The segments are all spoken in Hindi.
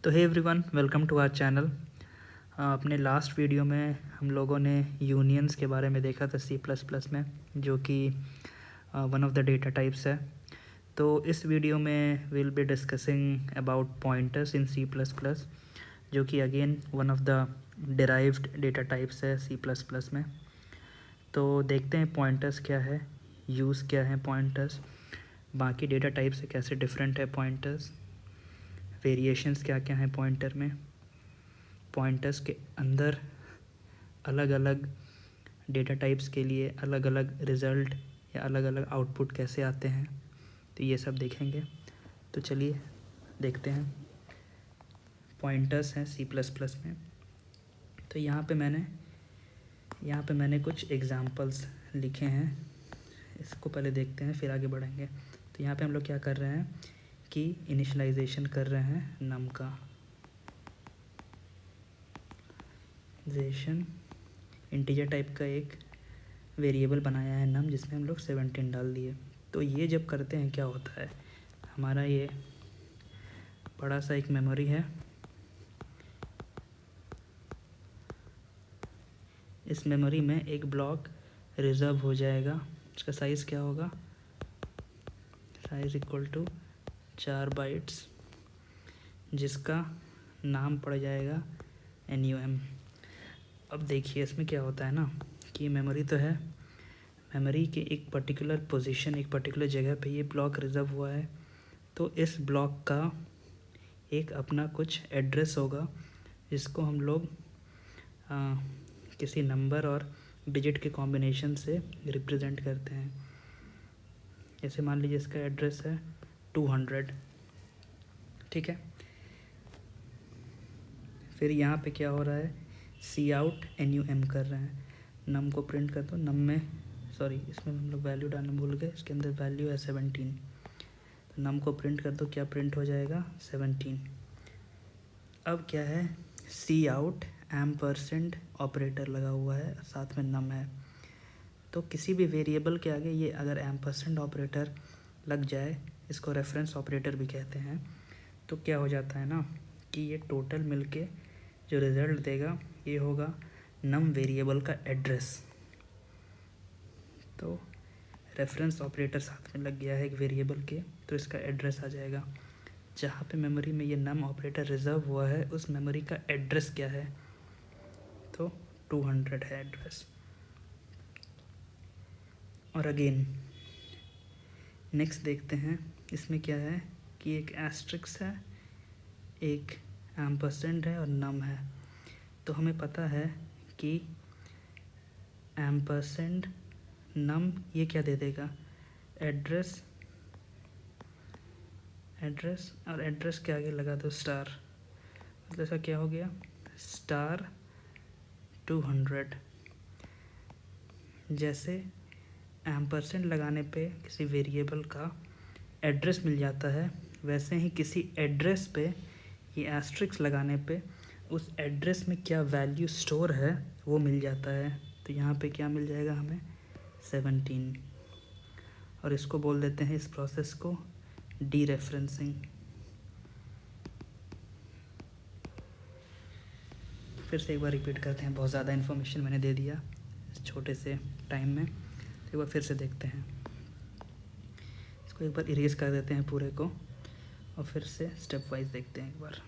तो hey everyone, welcome to our channel. अपने लास्ट वीडियो में हम लोगों ने यूनियंस के बारे में देखा था सी प्लस प्लस में, जो कि one of the data types है। तो इस वीडियो में will be discussing about pointers in C plus plus, जो कि again one of the derived data types है सी प्लस प्लस में। तो देखते हैं पॉइंटर्स क्या है, यूज़ क्या है पॉइंटर्स, बाकी डेटा टाइप से कैसे डिफरेंट है पॉइंटर्स, वेरिएशंस क्या क्या हैं पॉइंटर में, पॉइंटर्स के अंदर अलग अलग डेटा टाइप्स के लिए अलग अलग रिज़ल्ट या अलग अलग आउटपुट कैसे आते हैं, तो ये सब देखेंगे। तो चलिए देखते हैं। पॉइंटर्स हैं सी प्लस प्लस में। तो यहाँ पे मैंने कुछ एग्जांपल्स लिखे हैं, इसको पहले देखते हैं फिर आगे बढ़ेंगे। तो यहाँ पे हम लोग क्या कर रहे हैं कि इनिशियलाइजेशन कर रहे हैं नम का। इंटीजर टाइप का एक वेरिएबल बनाया है नम, जिसमें हम लोग 17 डाल दिए। तो ये जब करते हैं क्या होता है, हमारा ये बड़ा सा एक मेमोरी है, इस मेमोरी में एक ब्लॉक रिज़र्व हो जाएगा। इसका साइज़ क्या होगा, साइज़ इक्वल टू 4 बाइट्स, जिसका नाम पड़ जाएगा NUM। अब देखिए इसमें क्या होता है ना कि मेमोरी तो है, मेमोरी के एक पर्टिकुलर पोजीशन, एक पर्टिकुलर जगह पे ये ब्लॉक रिज़र्व हुआ है। तो इस ब्लॉक का एक अपना कुछ एड्रेस होगा, जिसको हम लोग किसी नंबर और डिजिट के कॉम्बिनेशन से रिप्रेजेंट करते हैं। जैसे मान लीजिए इसका एड्रेस है 200, ठीक है। फिर यहाँ पे क्या हो रहा है, सी आउट NUM कर रहे हैं, नम को प्रिंट कर दो। नम में इसमें हम लोग वैल्यू डालना भूल गए, इसके अंदर वैल्यू है 17। तो नम को प्रिंट कर दो, क्या प्रिंट हो जाएगा 17। अब क्या है, सी आउट एम्परसेंड ऑपरेटर लगा हुआ है, साथ में नम है। तो किसी भी वेरिएबल के आगे ये अगर एम्परसेंड ऑपरेटर लग जाए, इसको रेफरेंस ऑपरेटर भी कहते हैं, तो क्या हो जाता है ना कि ये टोटल मिलके जो रिज़ल्ट देगा ये होगा नम वेरिएबल का एड्रेस। तो रेफरेंस ऑपरेटर साथ में लग गया है एक वेरिएबल के, तो इसका एड्रेस आ जाएगा। जहाँ पे मेमोरी में ये नम ऑपरेटर रिज़र्व हुआ है, उस मेमोरी का एड्रेस क्या है, तो 200 है एड्रेस। और अगेन नेक्स्ट देखते हैं, इसमें क्या है कि एक एस्ट्रिक्स है, एक एम्परसेंड है और नम है। तो हमें पता है कि एम्परसेंड नम ये क्या दे देगा, एड्रेस और एड्रेस के आगे लगा दो स्टार, मतलब ऐसा क्या हो गया, स्टार 200। जैसे एम्परसेंड लगाने पे किसी वेरिएबल का एड्रेस मिल जाता है, वैसे ही किसी एड्रेस पे ये एस्ट्रिक्स लगाने पे उस एड्रेस में क्या वैल्यू स्टोर है वो मिल जाता है। तो यहाँ पे क्या मिल जाएगा हमें 17, और इसको बोल देते हैं इस प्रोसेस को डीरेफरेंसिंग। फिर से एक बार रिपीट करते हैं, बहुत ज़्यादा इन्फॉर्मेशन मैंने दे दिया इस छोटे से टाइम में। तो एक बार फिर से देखते हैं, इसको एक बार इरेज कर देते हैं पूरे को, और फिर से स्टेप वाइज देखते हैं एक बार।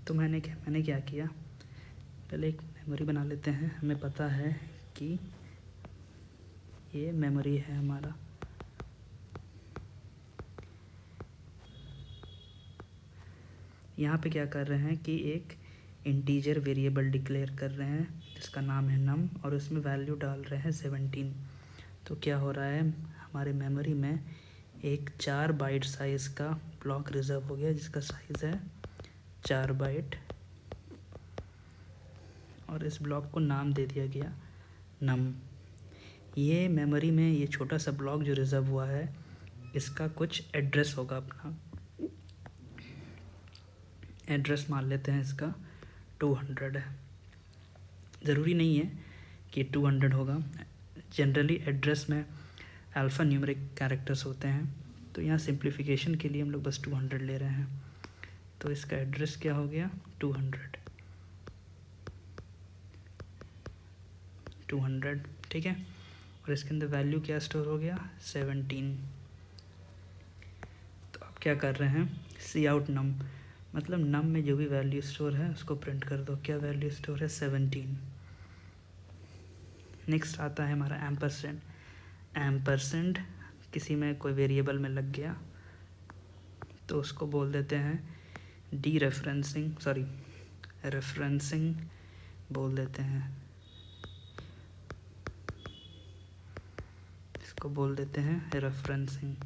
तो मैंने क्या किया, पहले एक मेमोरी बना लेते हैं। हमें पता है कि ये मेमोरी है हमारा, यहाँ पे क्या कर रहे हैं कि एक इंटीजर वेरिएबल डिक्लेयर कर रहे हैं जिसका नाम है नम, और उसमें वैल्यू डाल रहे हैं 17। तो क्या हो रहा है, हमारे मेमोरी में एक 4 बाइट साइज़ का ब्लॉक रिज़र्व हो गया, जिसका साइज़ है 4 बाइट, और इस ब्लॉक को नाम दे दिया गया नम। ये मेमोरी में ये छोटा सा ब्लॉक जो रिज़र्व हुआ है, इसका कुछ एड्रेस होगा, अपना एड्रेस मान लेते हैं इसका 200 है। ज़रूरी नहीं है कि 200 होगा, जनरली एड्रेस में अल्फ़ा न्यूमेरिक कैरेक्टर्स होते हैं। तो यहाँ सिंप्लीफिकेशन के लिए हम लोग बस 200 ले रहे हैं। तो इसका एड्रेस क्या हो गया 200, ठीक है। और इसके अंदर वैल्यू क्या स्टोर हो गया 17। तो आप क्या कर रहे हैं सी आउट नम, मतलब नम में जो भी वैल्यू स्टोर है उसको प्रिंट कर दो। क्या वैल्यू स्टोर है 17। नेक्स्ट आता है हमारा एम्परसेंड। एम्परसेंड किसी में कोई वेरिएबल में लग गया तो उसको बोल देते हैं डी रेफरेंसिंग, सॉरी रेफरेंसिंग बोल देते हैं, इसको बोल देते हैं रेफरेंसिंग।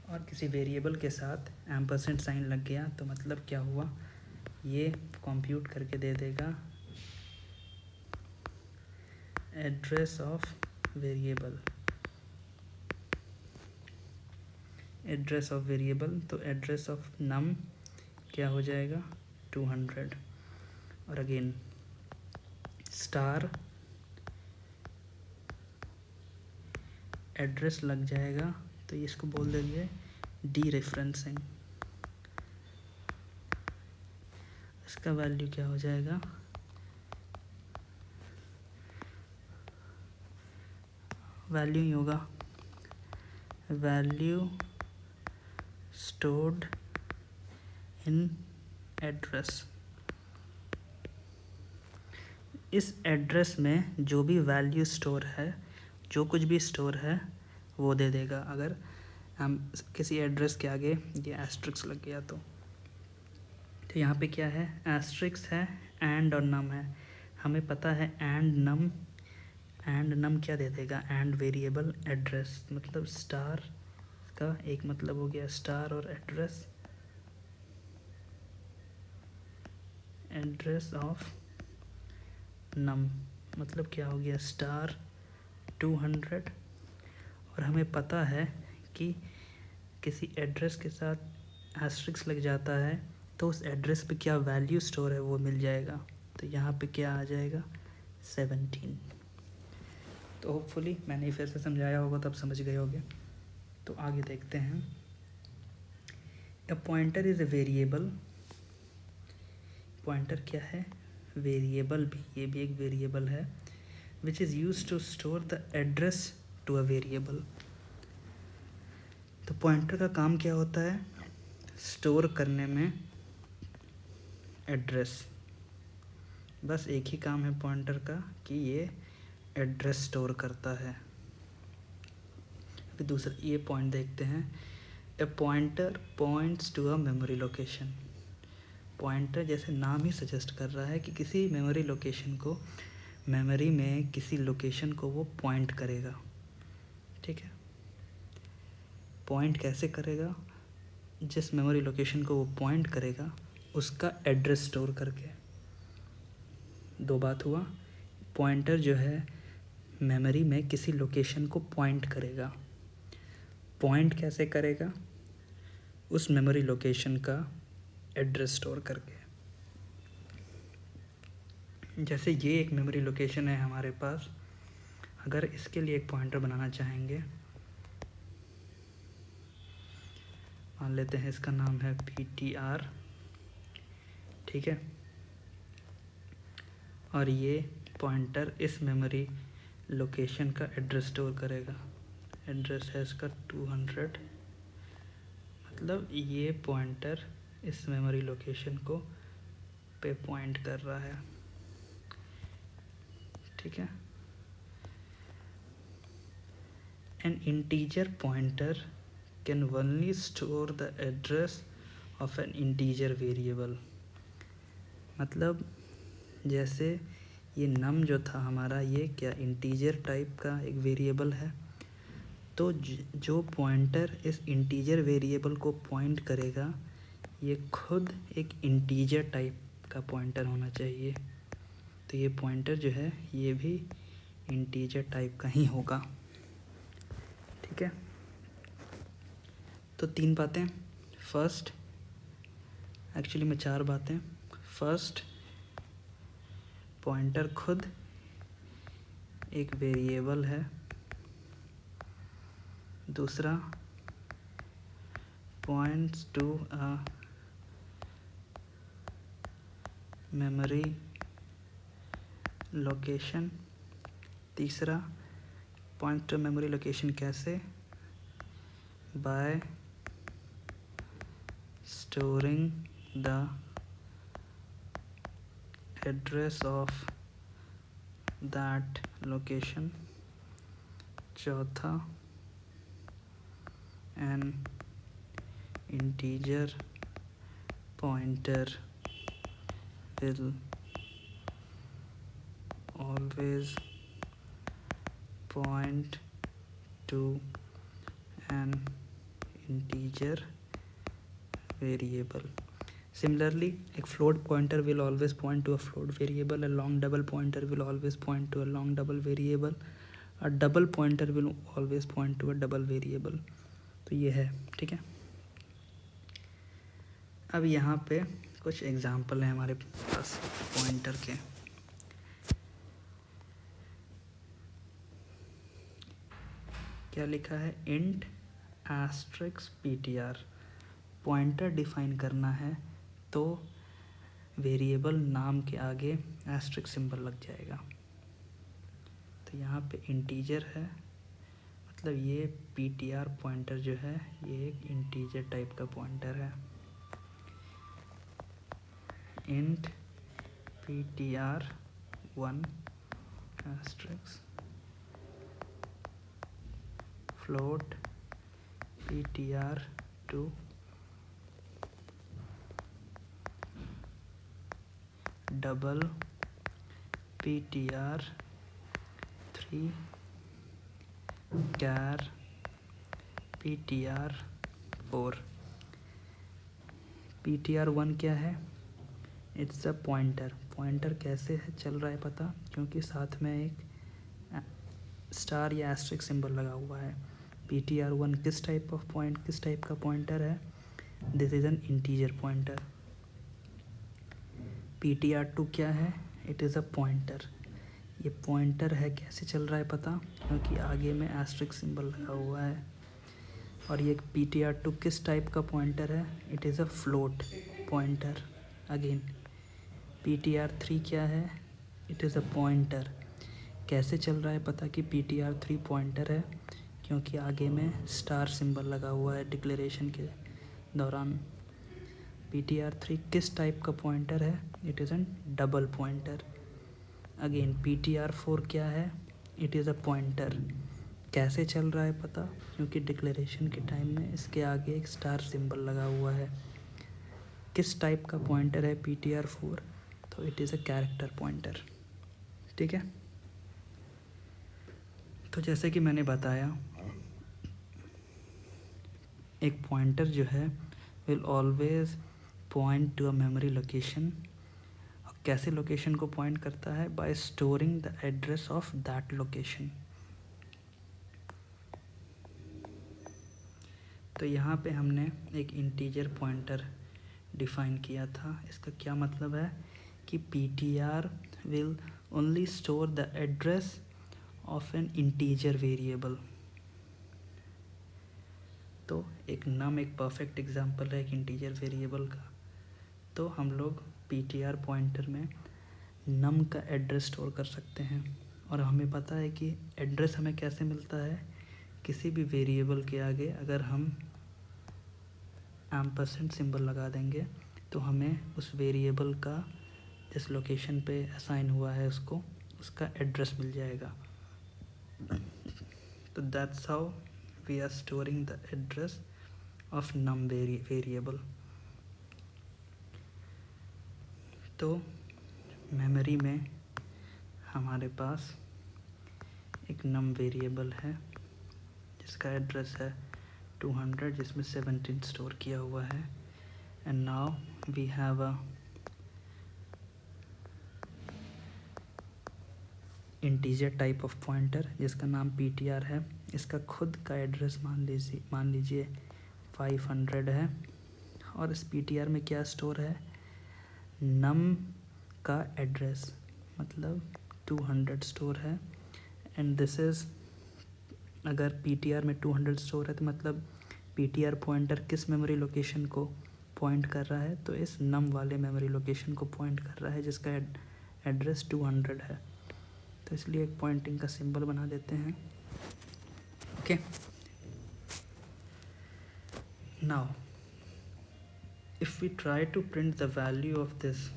और किसी वेरिएबल के साथ एम्परसेंड साइन लग गया तो मतलब क्या हुआ, ये कंप्यूट करके दे देगा address of variable. Address of variable तो एड्रेस ऑफ नम क्या हो जाएगा 200। और अगेन स्टार एड्रेस लग जाएगा तो इसको बोल देंगे डी रेफरेंसिंग। इसका वैल्यू क्या हो जाएगा वैल्यू ही होगा वैल्यू स्टोर्ड इन एड्रेस। इस एड्रेस में जो भी वैल्यू स्टोर है, जो कुछ भी स्टोर है वो दे देगा। अगर हम किसी एड्रेस के आगे ये एस्ट्रिक्स लग गया तो यहाँ पे क्या है एस्ट्रिक्स है एंड और नम है। हमें पता है एंड नम क्या दे देगा एंड वेरिएबल एड्रेस, मतलब स्टार का एक मतलब हो गया स्टार और एड्रेस ऑफ नम मतलब क्या हो गया स्टार 200। और हमें पता है कि किसी एड्रेस के साथ एस्ट्रिक्स लग जाता है तो उस एड्रेस पे क्या वैल्यू स्टोर है वो मिल जाएगा। तो यहाँ पे क्या आ जाएगा 17। तो होपफुली मैंने फिर से समझाया होगा तब समझ गए होगे। तो आगे देखते हैं। A pointer is a variable. Pointer क्या है वेरिएबल, भी ये भी एक वेरिएबल है which is use to store the address to a variable. तो पॉइंटर का काम क्या होता है स्टोर करने में एड्रेस। बस एक ही काम है पॉइंटर का कि ये एड्रेस स्टोर करता है। अभी दूसरा ये पॉइंट देखते हैं। A pointer points to a memory location. Pointer जैसे नाम ही सजेस्ट कर रहा है कि किसी मेमोरी लोकेशन को, मेमोरी में किसी लोकेशन को वो पॉइंट करेगा, ठीक है। पॉइंट कैसे करेगा, जिस मेमोरी लोकेशन को वो पॉइंट करेगा उसका एड्रेस स्टोर करके। दो बात हुआ, पॉइंटर जो है मेमोरी में किसी लोकेशन को पॉइंट करेगा। पॉइंट कैसे करेगा, उस मेमोरी लोकेशन का एड्रेस स्टोर करके। जैसे ये एक मेमोरी लोकेशन है हमारे पास, अगर इसके लिए एक पॉइंटर बनाना चाहेंगे, मान लेते हैं इसका नाम है PTR, ठीक है। और ये पॉइंटर इस मेमोरी लोकेशन का एड्रेस स्टोर करेगा। एड्रेस है इसका 200, मतलब ये पॉइंटर इस मेमोरी लोकेशन को पे पॉइंट कर रहा है, ठीक है। N integer pointer can only store the address of an integer variable. मतलब जैसे ये नम जो था हमारा, ये क्या इंटीजर टाइप का एक वेरिएबल है। तो जो पॉइंटर इस इंटीजर वेरिएबल को पॉइंट करेगा ये खुद एक इंटीजर टाइप का पॉइंटर होना चाहिए। तो ये पॉइंटर जो है ये भी इंटीजर टाइप का ही होगा, ठीक है। तो तीन बातें, फर्स्ट एक्चुअली में चार बातें। फर्स्ट, पॉइंटर खुद एक वेरिएबल है, दूसरा points to a memory location, तीसरा पॉइंट टू मेमोरी लोकेशन कैसे, by storing the address of that location, चौथा an integer pointer will always point to an integer variable. Similarly, a float pointer will always point to a float variable, a long double pointer will always point to a long double variable, a double pointer will always point to a double variable. तो ये है, ठीक है। अब यहाँ पे कुछ एग्जाम्पल हैं हमारे पास पॉइंटर के। क्या लिखा है, int asterisk ptr, pointer define करना है तो वेरिएबल नाम के आगे एस्ट्रिक सिंबल लग जाएगा। तो यहाँ पे इंटीजर है, मतलब ये ptr पॉइंटर जो है ये एक इंटीजर टाइप का पॉइंटर है। Int ptr1 asterisk float ptr2 double ptr3 char ptr4। ptr1 क्या है, इट्स अ पॉइंटर। पॉइंटर कैसे है चल रहा है पता, क्योंकि साथ में एक स्टार या एस्ट्रिक सिंबल लगा हुआ है। ptr1 किस टाइप का पॉइंटर है, this is an integer pointer. ptr2 क्या है, इट इज़ अ पॉइंटर। ये पॉइंटर है, कैसे चल रहा है पता, क्योंकि आगे में एस्ट्रिक सिंबल लगा हुआ है। और ये ptr2 किस टाइप का पॉइंटर है, it is a float pointer. Again ptr3 क्या है, इट इज़ अ पॉइंटर। कैसे चल रहा है पता कि ptr3 पॉइंटर है, क्योंकि आगे में स्टार सिंबल लगा हुआ है डिक्लेरेशन के दौरान। ptr3 किस टाइप का पॉइंटर है, it is an double pointer. Again ptr4 क्या है, इट इज़ अ पॉइंटर। कैसे चल रहा है पता, क्योंकि डिक्लेरेशन के टाइम में इसके आगे एक स्टार सिंबल लगा हुआ है। किस टाइप का पॉइंटर है ptr4, तो it is a character pointer, ठीक है। तो जैसे कि मैंने बताया, एक पॉइंटर जो है will always point to a memory location. और कैसे लोकेशन को पॉइंट करता है, by storing the address of that location. तो यहाँ पे हमने एक इंटीजर पॉइंटर डिफाइन किया था। इसका क्या मतलब है कि ptr will only store the address of an integer variable. तो एक नम एक परफेक्ट एग्जांपल है एक इंटीजर वेरिएबल का। तो हम लोग ptr पॉइंटर में नम का एड्रेस स्टोर कर सकते हैं। और हमें पता है कि एड्रेस हमें कैसे मिलता है, किसी भी वेरिएबल के आगे अगर हम एम्परसेंड सिंबल लगा देंगे तो हमें उस वेरिएबल का जिस लोकेशन पे असाइन हुआ है उसका एड्रेस मिल जाएगा। तो that's how we are storing the address of num variable. तो मेमोरी में हमारे पास एक नम वेरिएबल है जिसका एड्रेस है 200, जिसमें 17 स्टोर किया हुआ है। And now we have a integer type of pointer जिसका नाम ptr है। इसका खुद का एड्रेस मान लीजिए 500 है। और इस ptr में क्या स्टोर है, नम का एड्रेस मतलब 200 स्टोर है। एंड दिस इज़, अगर PTR में 200 स्टोर है तो मतलब PTR पॉइंटर किस मेमोरी लोकेशन को पॉइंट कर रहा है, तो इस नम वाले मेमोरी लोकेशन को पॉइंट कर रहा है जिसका एड्रेस 200 है। तो इसलिए एक पॉइंटिंग का सिंबल बना देते हैं। Okay, now if we try to print the value of this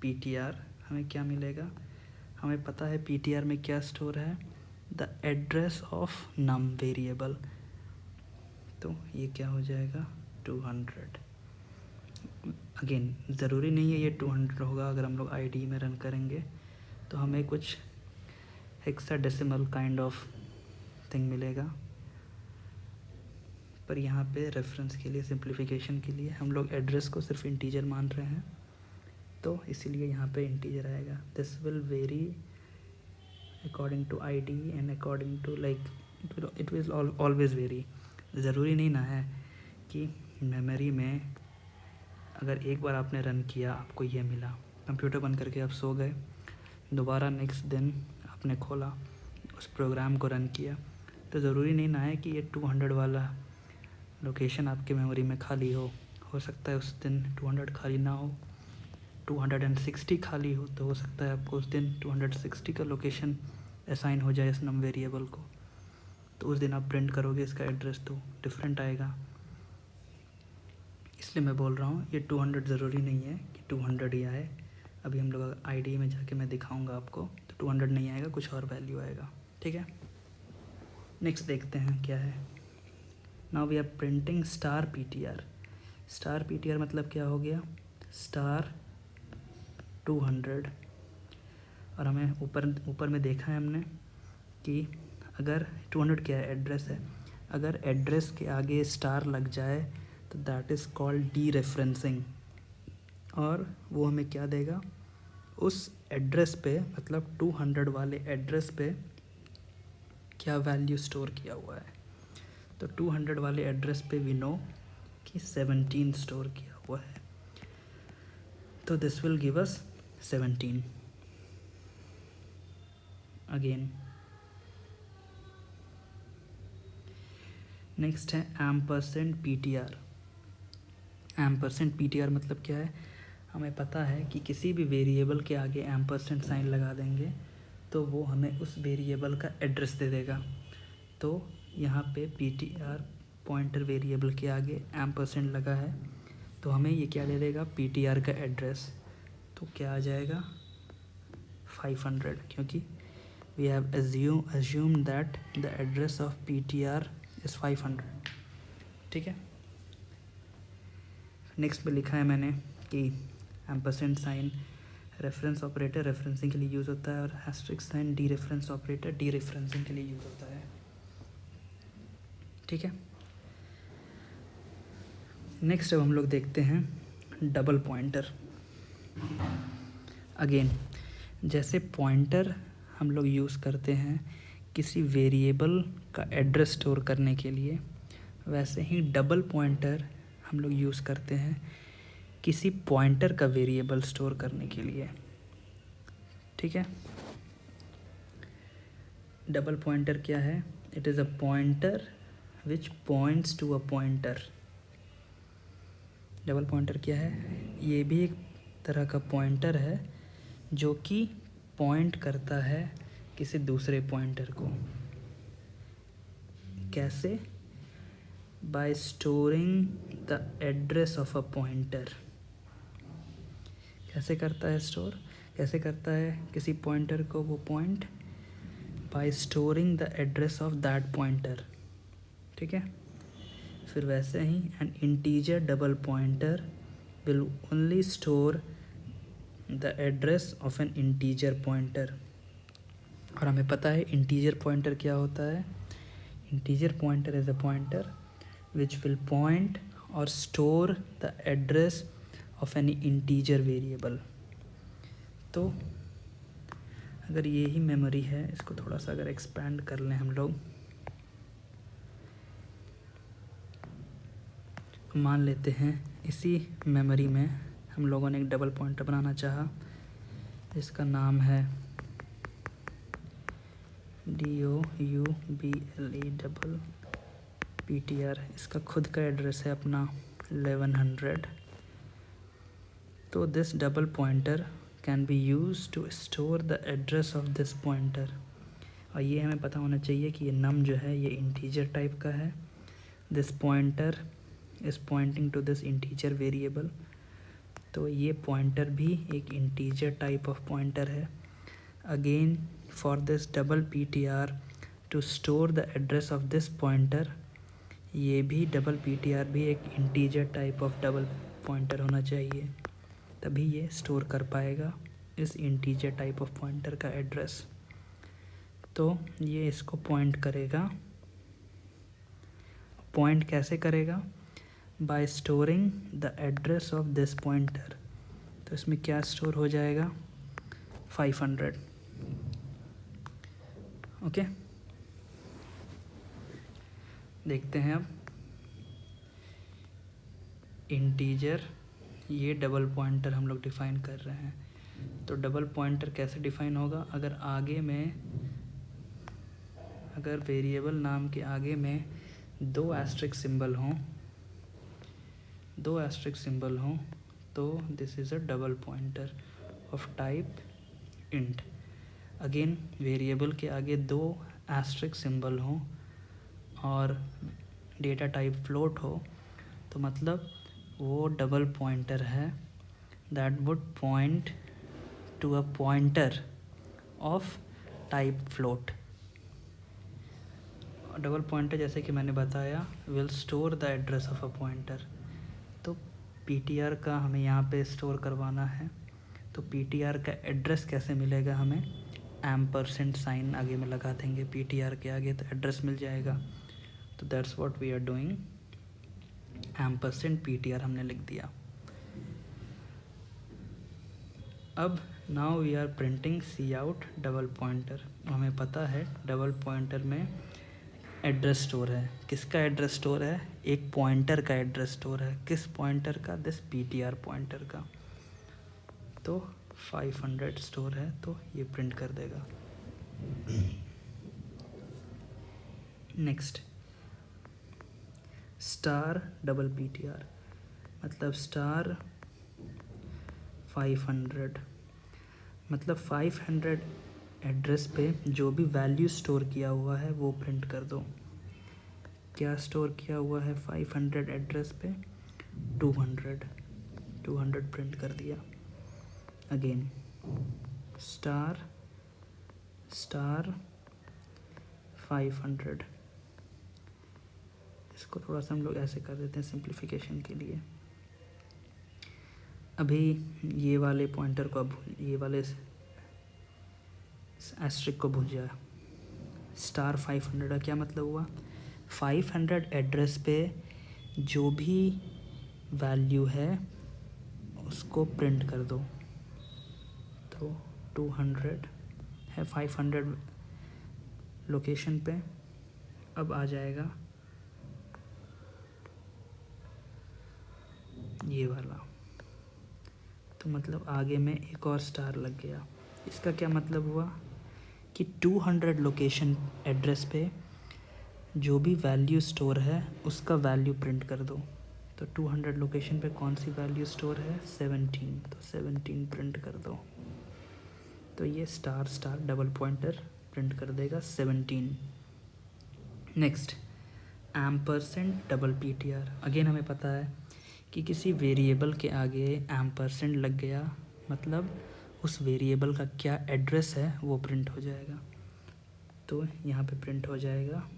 PTR, हमें क्या मिलेगा? हमें पता है PTR में क्या स्टोर है, the address of num variable. तो ये क्या हो जाएगा? 200। अगेन ज़रूरी नहीं है ये 200 होगा। अगर हम लोग IDE में रन करेंगे तो हमें कुछ हेक्साडेसिमल काइंड ऑफ थिंग मिलेगा, पर यहाँ पे रेफरेंस के लिए, सिंप्लीफिकेशन के लिए हम लोग एड्रेस को सिर्फ इंटीजर मान रहे हैं, तो इसीलिए यहाँ पे इंटीजर आएगा। This will vary according to IDE and according to like it will always vary. ज़रूरी नहीं ना है कि मेमोरी में अगर एक बार आपने रन किया आपको ये मिला, कंप्यूटर बंद करके आप सो गए, दोबारा नेक्स्ट दिन आपने खोला उस प्रोग्राम को रन किया, तो ज़रूरी नहीं ना है कि ये 200 वाला लोकेशन आपके मेमोरी में खाली हो सकता है उस दिन 200 खाली ना हो, 260 खाली हो, तो हो सकता है आपको उस दिन 260 का लोकेशन असाइन हो जाए इस नम वेरिएबल को, तो उस दिन आप प्रिंट करोगे इसका एड्रेस तो डिफरेंट आएगा। इसलिए मैं बोल रहा हूँ ये 200 ज़रूरी नहीं है कि 200 ही आए। अभी हम लोग IDE में जाके मैं दिखाऊंगा आपको, तो 200 नहीं आएगा, कुछ और वैल्यू आएगा। ठीक है, नेक्स्ट देखते हैं क्या है। Now we are printing star PTR। Star PTR मतलब क्या हो गया? स्टार 200। और हमें ऊपर में देखा है हमने कि अगर 200 क्या है? एड्रेस है। अगर एड्रेस के आगे स्टार लग जाए तो दैट इज़ कॉल्ड डीरेफरेंसिंग, और वो हमें क्या देगा? उस एड्रेस पे, मतलब 200 वाले एड्रेस पे क्या वैल्यू स्टोर किया हुआ है। तो 200 वाले एड्रेस पे वी नो कि 17 स्टोर किया हुआ है, तो this will give us 17। Again next है एम्परसेंड PTR। एम्परसेंड PTR मतलब क्या है? हमें पता है कि किसी भी वेरिएबल के आगे एम्परसेंड साइन लगा देंगे तो वो हमें उस वेरिएबल का एड्रेस दे देगा। तो यहाँ पे PTR पॉइंटर वेरिएबल के आगे एम्परसेंड लगा है, तो हमें ये क्या दे देगा? PTR का एड्रेस। तो क्या आ जाएगा? 500, क्योंकि we have assumed that the address of PTR is 500। ठीक है, नेक्स्ट में लिखा है मैंने कि ampersand sign reference operator referencing के लिए यूज़ होता है, और asterisk sign dereference operator dereferencing के लिए यूज़ होता है। ठीक है, नेक्स्ट अब हम लोग देखते हैं डबल पॉइंटर। अगेन जैसे पॉइंटर हम लोग यूज़ करते हैं किसी वेरिएबल का एड्रेस स्टोर करने के लिए, वैसे ही डबल पॉइंटर हम लोग यूज़ करते हैं किसी पॉइंटर का वेरिएबल स्टोर करने के लिए। ठीक है, डबल पॉइंटर क्या है? It is a pointer which points to a pointer. Double pointer क्या है? ये भी एक तरह का पॉइंटर है जो कि पॉइंट करता है किसी दूसरे पॉइंटर को। कैसे? By storing the address of a pointer. कैसे करता है स्टोर? कैसे करता है किसी पॉइंटर को वो point? By storing the address of that pointer. ठीक है, फिर वैसे ही an integer double pointer will only store the address of an integer pointer. और हमें पता है इंटीजर पॉइंटर क्या होता है? Integer pointer is a pointer which will point और store the address of any integer variable. तो अगर ये ही मेमोरी है, इसको थोड़ा सा अगर एक्सपैंड कर लें हम लोग, मान लेते हैं इसी मेमोरी में हम लोगों ने एक डबल पॉइंटर बनाना चाहा, इसका नाम है DOUBLE PTR, इसका खुद का एड्रेस है अपना 1100। तो this double pointer can be use to store the address of this pointer. और ये हमें पता होना चाहिए कि ये नम जो है ये इंटीजर टाइप का है। This pointer is pointing to this integer variable. तो ये पॉइंटर भी एक इंटीजर टाइप ऑफ पॉइंटर है। Again for this double PTR to store the address of this pointer, ये भी डबल PTR भी एक integer type of double pointer होना चाहिए, तभी ये स्टोर कर पाएगा इस इंटीजर टाइप ऑफ पॉइंटर का एड्रेस। तो ये इसको पॉइंट करेगा। पॉइंट कैसे करेगा? By storing the address of this pointer. तो इसमें क्या स्टोर हो जाएगा? 500। ओके, देखते हैं अब। इंटीजर, ये डबल पॉइंटर हम लोग डिफ़ाइन कर रहे हैं। तो डबल पॉइंटर कैसे डिफ़ाइन होगा? अगर वेरिएबल नाम के आगे में दो एस्ट्रिक सिंबल हों तो this is a double pointer of type int. Again variable के आगे दो एस्ट्रिक सिंबल हों और डेटा टाइप फ्लोट हो तो मतलब वो डबल पॉइंटर है। That would point to a pointer of type float. Double pointer जैसे कि मैंने बताया will store the address of a pointer. तो PTR का हमें यहाँ पे स्टोर करवाना है। तो PTR का एड्रेस कैसे मिलेगा हमें? एम्परसेंड साइन आगे में लगा देंगे PTR के आगे, तो एड्रेस मिल जाएगा। तो that's what we are doing. Ampersand PTR हमने लिख दिया। अब now we are printing Cout double pointer. हमें पता है डबल पॉइंटर में एड्रेस स्टोर है। किसका एड्रेस स्टोर है? एक पॉइंटर का एड्रेस स्टोर है। किस पॉइंटर का? दिस PTR पॉइंटर का। तो 500 स्टोर है, तो ये प्रिंट कर देगा। नेक्स्ट, स्टार डबल PTR, मतलब स्टार 500, मतलब 500 एड्रेस पे जो भी वैल्यू स्टोर किया हुआ है वो प्रिंट कर दो। क्या स्टोर किया हुआ है 500 एड्रेस पे? 200 प्रिंट कर दिया। अगेन स्टार 500, इसको थोड़ा सा हम लोग ऐसे कर देते हैं सिंप्लीफिकेशन के लिए। अभी ये वाले पॉइंटर को, अब ये वाले एस्ट्रिक को भूल जाए। स्टार 500 का क्या मतलब हुआ? 500 एड्रेस पे जो भी वैल्यू है उसको प्रिंट कर दो। तो 200 है 500 लोकेशन पे। अब आ जाएगा ये वाला, तो मतलब आगे में एक और स्टार लग गया। इसका क्या मतलब हुआ कि 200 लोकेशन एड्रेस पे जो भी वैल्यू स्टोर है उसका वैल्यू प्रिंट कर दो। तो 200 लोकेशन पे कौन सी वैल्यू स्टोर है? 17, तो 17 प्रिंट कर दो। तो ये स्टार डबल पॉइंटर प्रिंट कर देगा 17। Next, ampersand double PTR। Again हमें पता है कि किसी वेरिएबल के आगे एम्परसेंड लग गया मतलब उस वेरिएबल का क्या एड्रेस है वो प्रिंट हो जाएगा। तो यहाँ पे प्रिंट हो जाएगा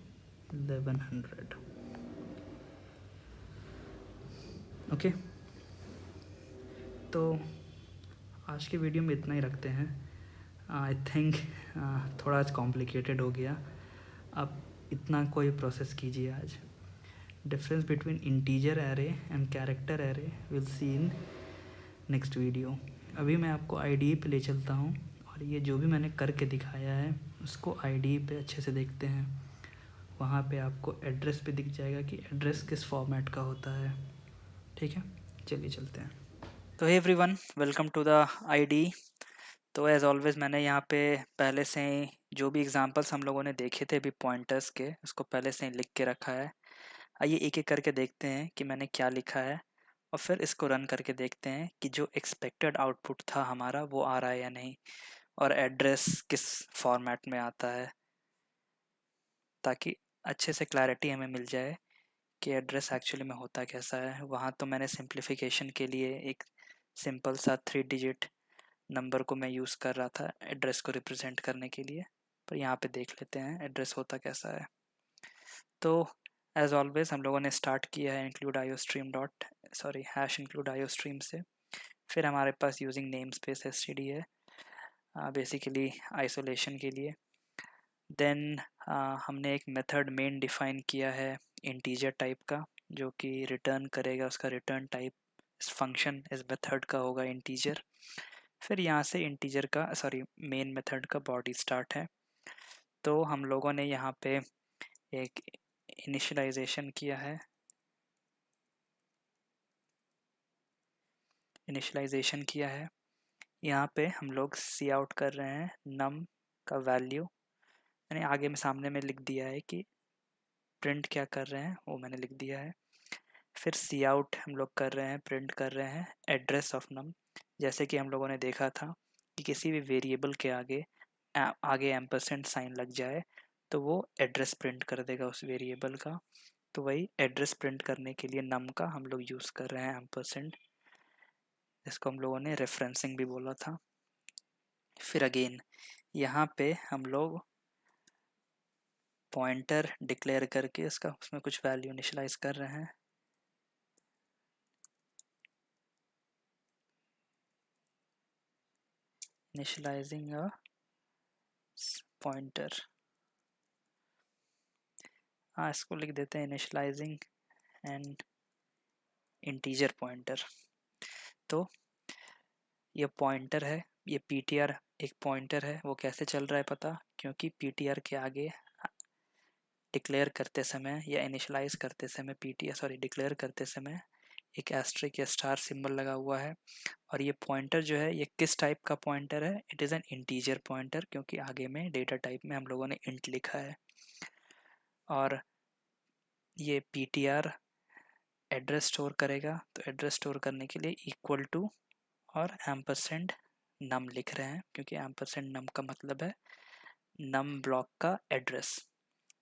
1100। ओके, तो आज के वीडियो में इतना ही रखते हैं। आई थिंक थोड़ा आज कॉम्प्लिकेटेड हो गया। आप इतना कोई प्रोसेस कीजिए आज। Difference between integer array and character array will see in next video. अभी मैं आपको IDE पे ले चलता हूँ और ये जो भी मैंने करके दिखाया है उसको IDE पे अच्छे से देखते हैं। वहाँ पे आपको एड्रेस पे दिख जाएगा कि एड्रेस किस फॉर्मेट का होता है। ठीक है, चलिए चलते हैं। तो hey everyone, welcome to the IDE। तो एज़ ऑलवेज़ मैंने यहाँ पे पहले से ही जो भी एग्जांपल्स हम लोगों ने देखे थे अभी पॉइंटर्स के, उसको पहले से ही लिख के रखा है। आइए एक एक करके देखते हैं कि मैंने क्या लिखा है, और फिर इसको रन करके देखते हैं कि जो एक्सपेक्टेड आउटपुट था हमारा वो आ रहा है या नहीं, और एड्रेस किस फॉर्मेट में आता है, ताकि अच्छे से क्लैरिटी हमें मिल जाए कि एड्रेस एक्चुअली में होता कैसा है। वहाँ तो मैंने सिंप्लीफिकेशन के लिए एक सिंपल सा 3 डिजिट नंबर को मैं यूज़ कर रहा था एड्रेस को रिप्रेजेंट करने के लिए, पर यहाँ पे देख लेते हैं एड्रेस होता कैसा है। तो एज ऑलवेज हम लोगों ने स्टार्ट किया है include iostream dot hash include iostream से। फिर हमारे पास यूजिंग नेम स्पेस एसटीडी है बेसिकली आइसोलेशन के लिए। देन हमने एक मेथड मेन डिफाइन किया है इंटीजर टाइप का, जो कि रिटर्न करेगा, उसका रिटर्न टाइप इस फंक्शन इस मेथड का होगा इंटीजर। फिर यहाँ से इंटीजर का मेन मेथड का बॉडी स्टार्ट है। तो हम लोगों ने यहाँ पे एक इनिशियलाइजेशन किया है। यहाँ पे हम लोग सी आउट कर रहे हैं नम का वैल्यू, मैंने आगे में सामने में लिख दिया है कि प्रिंट क्या कर रहे हैं वो मैंने लिख दिया है। फिर सी आउट हम लोग कर रहे हैं, प्रिंट कर रहे हैं एड्रेस ऑफ नम। जैसे कि हम लोगों ने देखा था कि किसी भी वेरिएबल के आगे एम्परसेंड साइन लग जाए तो वो एड्रेस प्रिंट कर देगा उस वेरिएबल का। तो वही एड्रेस प्रिंट करने के लिए नम का हम लोग यूज़ कर रहे हैं एम्परसेंड, इसको हम लोगों ने रेफरेंसिंग भी बोला था। फिर अगेन यहाँ पे हम लोग पॉइंटर डिक्लेयर करके उसमें कुछ वैल्यू इनिशियलाइज कर रहे हैं। इनिशियलाइजिंग अ पॉइंटर, हाँ इसको लिख देते हैं इनिशियलाइजिंग एंड इंटीजर पॉइंटर। तो ये पॉइंटर है, ये ptr एक पॉइंटर है। वो कैसे चल रहा है पता, क्योंकि ptr के आगे डिक्लेयर करते समय या इनिशियलाइज करते समय डिक्लेयर करते समय एक एस्ट्रिक या स्टार सिंबल लगा हुआ है। और ये पॉइंटर जो है ये किस टाइप का पॉइंटर है, it is an integer pointer, क्योंकि आगे में डेटा टाइप में हम लोगों ने इंट लिखा है। और ये ptr एड्रेस स्टोर करेगा, तो एड्रेस स्टोर करने के लिए इक्वल टू और एम्परसेंड नम लिख रहे हैं, क्योंकि एम्परसेंड नम का मतलब है नम ब्लॉक का एड्रेस।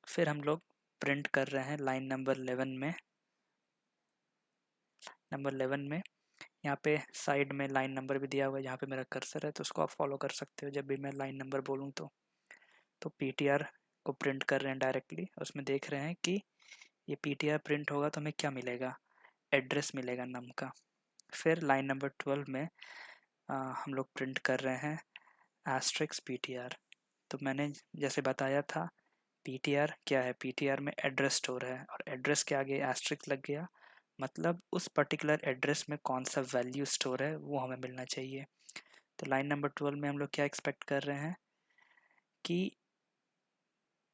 फिर हम लोग प्रिंट कर रहे हैं लाइन नंबर 11 में यहाँ पे साइड में लाइन नंबर भी दिया हुआ है, जहाँ पे मेरा कर्सर है, तो उसको आप फॉलो कर सकते हो जब भी मैं लाइन नंबर बोलूँ तो ptr को प्रिंट कर रहे हैं डायरेक्टली। उसमें देख रहे हैं कि ये ptr प्रिंट होगा तो हमें क्या मिलेगा, एड्रेस मिलेगा नम का। फिर लाइन नंबर 12 में हम लोग प्रिंट कर रहे हैं एस्ट्रिक्स ptr। तो मैंने जैसे बताया था ptr क्या है, ptr में एड्रेस स्टोर है, और एड्रेस के आगे एस्ट्रिक्स लग गया, मतलब उस पर्टिकुलर एड्रेस में कौन सा वैल्यू स्टोर है वो हमें मिलना चाहिए। तो लाइन नंबर 12 में हम लोग क्या एक्सपेक्ट कर रहे हैं कि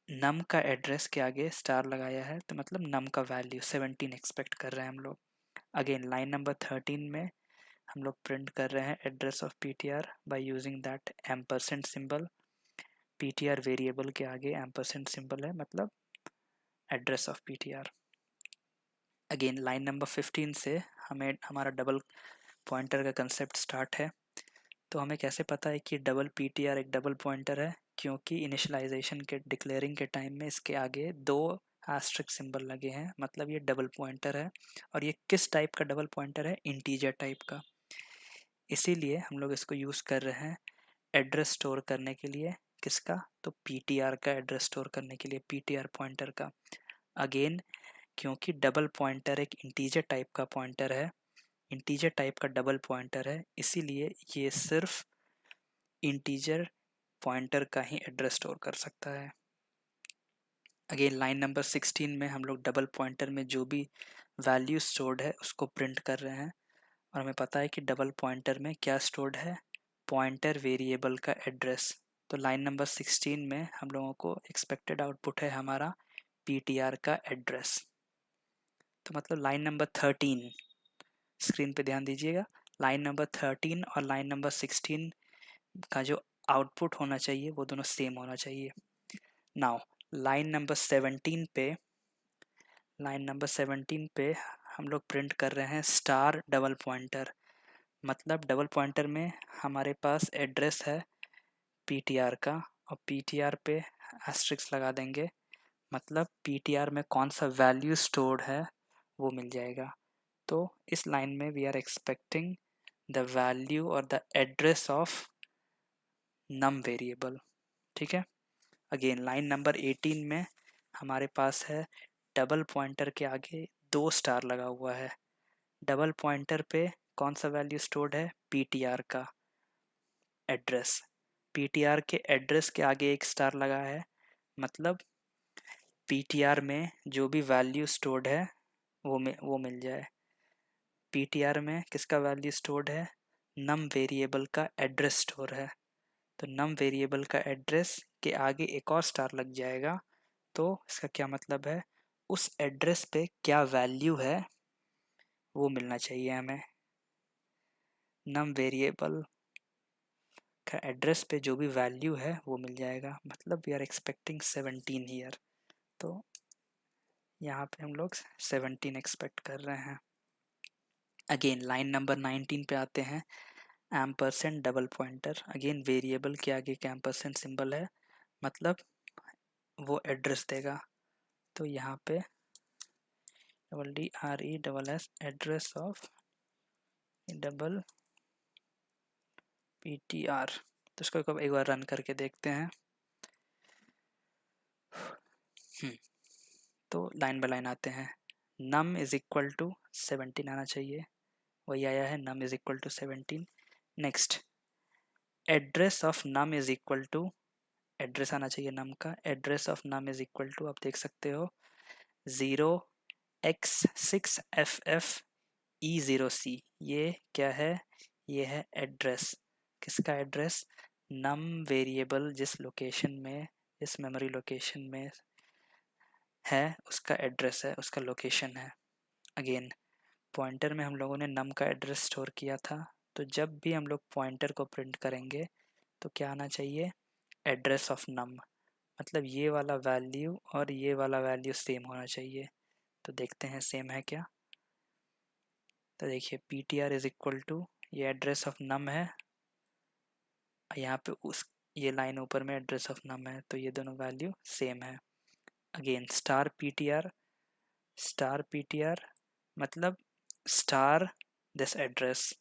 नम का एड्रेस के आगे स्टार लगाया है, तो मतलब नम का वैल्यू 17 एक्सपेक्ट कर रहे हैं हम लोग। अगेन लाइन नंबर 13 में हम लोग प्रिंट कर रहे हैं address of ptr by using that ampersand symbol. ptr variable के आगे एम्परसेंड सिंबल है, मतलब address of ptr। Again line number 15 से हमें हमारा डबल पॉइंटर का कंसेप्ट स्टार्ट है। तो हमें कैसे पता है कि डबल ptr एक डबल पॉइंटर है, क्योंकि इनिशियलाइजेशन के डिक्लेयरिंग के टाइम में इसके आगे 2 एस्ट्रिक सिंबल लगे हैं, मतलब ये डबल पॉइंटर है। और ये किस टाइप का डबल पॉइंटर है, इंटीजर टाइप का। इसीलिए हम लोग इसको यूज़ कर रहे हैं एड्रेस स्टोर करने के लिए। किसका, तो ptr का एड्रेस स्टोर करने के लिए, ptr पॉइंटर का। अगेन क्योंकि डबल पॉइंटर एक इंटीजर टाइप का पॉइंटर है, इंटीजर टाइप का डबल पॉइंटर है, इसीलिए ये सिर्फ इंटीजर पॉइंटर का ही एड्रेस स्टोर कर सकता है। अगेन लाइन नंबर 16 में हम लोग डबल पॉइंटर में जो भी वैल्यू स्टोर्ड है उसको प्रिंट कर रहे हैं। और हमें पता है कि डबल पॉइंटर में क्या स्टोर्ड है, पॉइंटर वेरिएबल का एड्रेस। तो लाइन नंबर 16 में हम लोगों को एक्सपेक्टेड आउटपुट है हमारा ptr का एड्रेस। तो मतलब लाइन नंबर 13, स्क्रीन पे ध्यान दीजिएगा, लाइन नंबर 13 और लाइन नंबर 16 का जो आउटपुट होना चाहिए वो दोनों सेम होना चाहिए। नाउ लाइन नंबर 17 पे हम लोग प्रिंट कर रहे हैं स्टार डबल पॉइंटर। मतलब डबल पॉइंटर में हमारे पास एड्रेस है पीटीआर का और पीटीआर पे एस्ट्रिक्स लगा देंगे, मतलब पीटीआर में कौन सा वैल्यू स्टोर्ड है वो मिल जाएगा। तो इस लाइन में we are expecting the value और the address of num variable. ठीक है। अगेन लाइन नंबर 18 में हमारे पास है डबल पॉइंटर के आगे 2 स्टार लगा हुआ है। डबल पॉइंटर पे कौन सा वैल्यू स्टोर्ड है? पीटीआर का एड्रेस। पीटीआर के एड्रेस के आगे 1 स्टार लगा है, मतलब पीटीआर में जो भी वैल्यू स्टोर्ड है वो मिल जाए। पीटीआर में किसका वैल्यू स्टोर्ड है? नम वेरिएबल का एड्रेस स्टोर है। तो नम वेरिएबल का एड्रेस के आगे एक और स्टार लग जाएगा। तो इसका क्या मतलब है? उस एड्रेस पे क्या वैल्यू है वो मिलना चाहिए हमें। नम वेरिएबल का एड्रेस पे जो भी वैल्यू है वो मिल जाएगा, मतलब वी आर एक्सपेक्टिंग 17 हियर। तो यहाँ पे हम लोग 17 एक्सपेक्ट कर रहे हैं। अगेन लाइन नंबर 19 पे आते हैं। Ampersand double pointer, again variable के आगे एक एम्परसेंड सिंबल है, मतलब वो एड्रेस देगा। तो यहाँ पे DRESS address of double PTR। तो इसको एक बार रन करके देखते हैं। तो लाइन बाय लाइन आते हैं। नम इज इक्वल टू 17 आना चाहिए, वही आया है, num is equal to 17। Next address of num is equal to, address आना चाहिए नम का, address of num is equal to आप देख सकते हो 0x6FFE0C। ये क्या है? ये है एड्रेस। किसका एड्रेस? नम वेरिएबल जिस लोकेशन में, इस मेमोरी लोकेशन में है उसका एड्रेस है, उसका लोकेशन है। अगेन पॉइंटर में हम लोगों ने नम का एड्रेस स्टोर किया था, तो जब भी हम लोग पॉइंटर को प्रिंट करेंगे तो क्या आना चाहिए? एड्रेस ऑफ नम, मतलब ये वाला वैल्यू और ये वाला वैल्यू सेम होना चाहिए। तो देखते हैं सेम है क्या। तो देखिए PTR इज इक्वल टू, ये एड्रेस ऑफ नम है, यहाँ पे उस ये लाइन ऊपर में एड्रेस ऑफ नम है, तो ये दोनों वैल्यू सेम है। अगेन स्टार PTR मतलब स्टार दिस एड्रेस,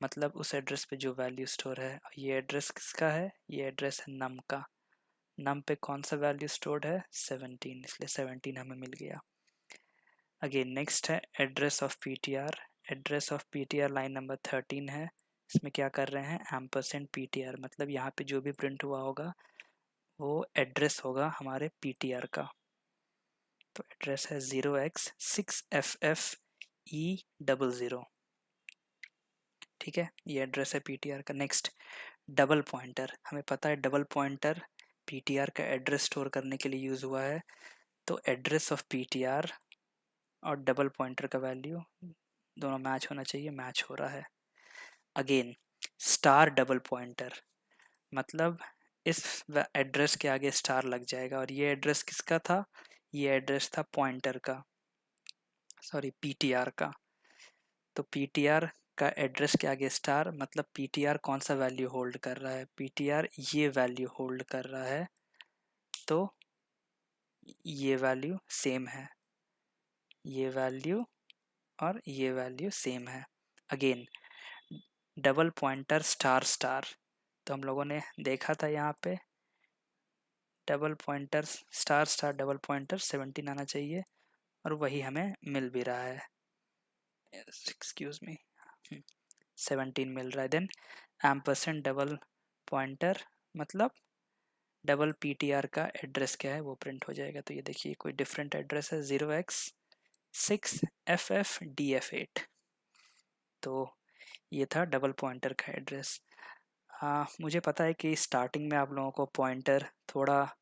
मतलब उस एड्रेस पे जो वैल्यू स्टोर है। ये एड्रेस किसका है? ये एड्रेस है नम का। नम पे कौन सा वैल्यू स्टोर्ड है? 17, इसलिए 17 हमें मिल गया। अगेन नेक्स्ट है address of PTR। Address of PTR line number 13 है। इसमें क्या कर रहे हैं? एम्परसेंड PTR, मतलब यहाँ पे जो भी प्रिंट हुआ होगा वो एड्रेस होगा हमारे PTR का। तो एड्रेस है 0x6FFE00। ठीक है, ये एड्रेस है PTR का। नेक्स्ट डबल पॉइंटर, हमें पता है डबल पॉइंटर PTR का एड्रेस स्टोर करने के लिए यूज़ हुआ है। तो एड्रेस ऑफ PTR और डबल पॉइंटर का वैल्यू दोनों मैच होना चाहिए, मैच हो रहा है। अगेन स्टार डबल पॉइंटर, मतलब इस एड्रेस के आगे स्टार लग जाएगा, और ये एड्रेस किसका था? ये एड्रेस था पॉइंटर का, सॉरी PTR का। तो PTR का एड्रेस के आगे स्टार, मतलब PTR कौन सा वैल्यू होल्ड कर रहा है? PTR ये वैल्यू होल्ड कर रहा है, तो ये वैल्यू सेम है, ये वैल्यू और ये वैल्यू सेम है। Again double pointer star star, तो हम लोगों ने देखा था यहाँ पे double pointer star star double pointer 17 आना चाहिए, और वही हमें मिल भी रहा है। एक्सक्यूज मी, 17 मिल रहा है। देन एम्परसेंड डबल पॉइंटर, मतलब डबल PTR का एड्रेस क्या है वो प्रिंट हो जाएगा। तो ये देखिए कोई डिफरेंट एड्रेस है 0x6FFDF8। तो ये था डबल पॉइंटर का एड्रेस। मुझे पता है कि स्टार्टिंग में आप लोगों को पॉइंटर थोड़ा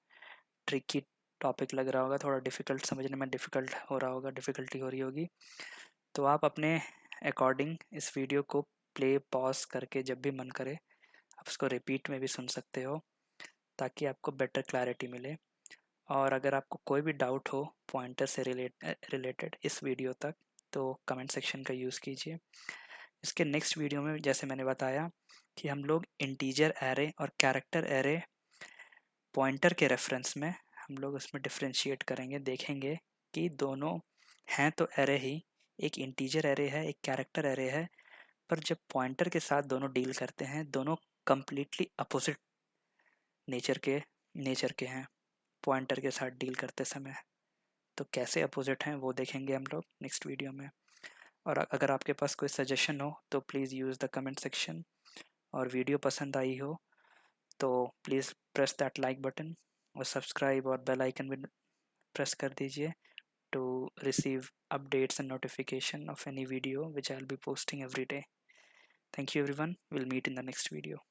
ट्रिकी टॉपिक लग रहा होगा, थोड़ा डिफ़िकल्ट समझने में डिफ़िकल्ट हो रहा होगा, डिफ़िकल्टी हो रही होगी। तो आप अपने अकॉर्डिंग इस वीडियो को प्ले पॉज करके जब भी मन करे आप उसको रिपीट में भी सुन सकते हो ताकि आपको बेटर क्लैरिटी मिले। और अगर आपको कोई भी डाउट हो पॉइंटर से रिलेटेड इस वीडियो तक, तो कमेंट सेक्शन का यूज़ कीजिए। इसके नेक्स्ट वीडियो में जैसे मैंने बताया कि हम लोग इंटीजर एरे और कैरेक्टर एरे पॉइंटर के रेफरेंस में हम लोग उसमें डिफ्रेंशिएट करेंगे, देखेंगे कि दोनों हैं तो एरे ही, एक इंटीजर एरे है एक कैरेक्टर एरे है, पर जब पॉइंटर के साथ दोनों डील करते हैं दोनों कम्प्लीटली अपोजिट नेचर के हैं पॉइंटर के साथ डील करते समय। तो कैसे अपोजिट हैं वो देखेंगे हम लोग नेक्स्ट वीडियो में। और अगर आपके पास कोई सजेशन हो तो please use the comment section. और वीडियो पसंद आई हो तो please press that like button और सब्सक्राइब और बेल आइकन भी प्रेस कर दीजिए to receive updates and notification of any video which I'll be posting every day. Thank you everyone. We'll meet in the next video.